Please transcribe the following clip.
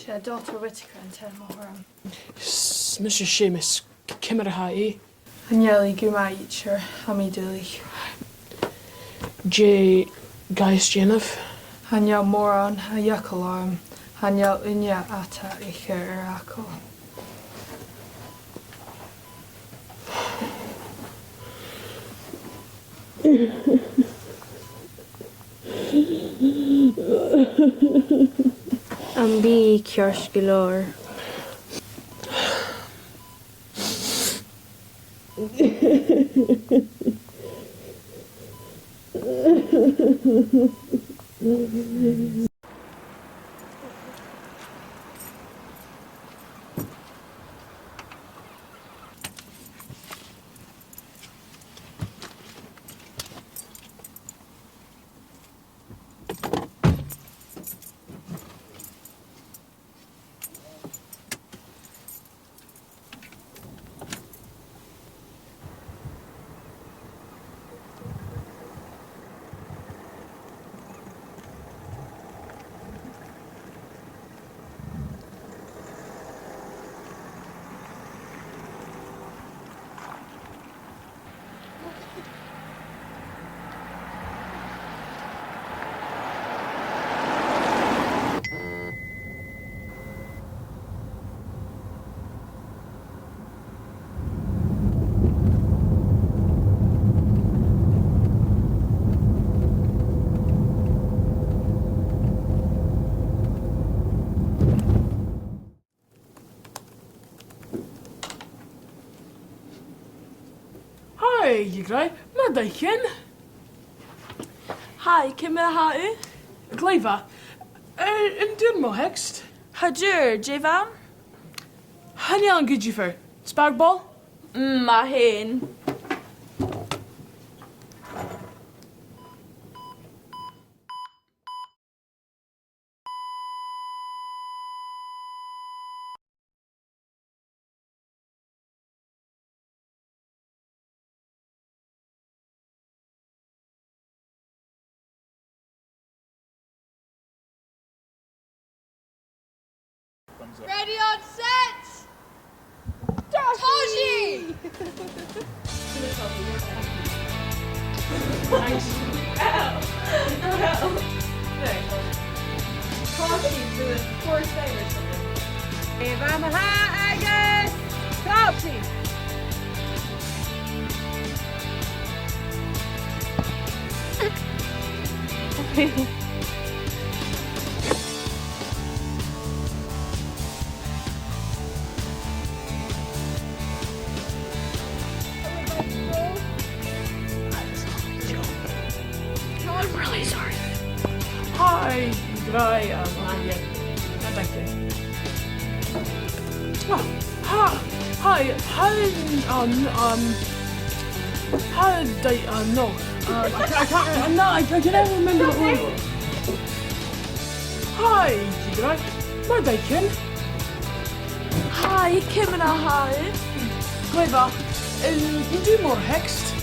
Sé Dr. Whittaker an te moram. Mr. Seamus, Kimmer Hai, Hanjeli Gumayicher, Hamiduli. J. Gaius Jennifer. Hanja Moran, Hayakalarm, Hanja Unya Ata Icher Irako. An bí cears go leor. Hi, you guy. Madaiken. Hi, Kimmer Hau. Glaiva. In Dunmo Hext. Hajur, Jivan? Hanya an Gijifer. Spagball? Ma hen. Ready on set! Toshi! Toshi for the first thing or something. If I'm a high Agus, Toshi! I'm really sorry. Hi, you guy. Anya. Madaiken. Hi. No. I can't remember what it was. Hi, you guy. Madaiken. Hi, Kimmer Hau. Glaiva. In Dunmo Hext.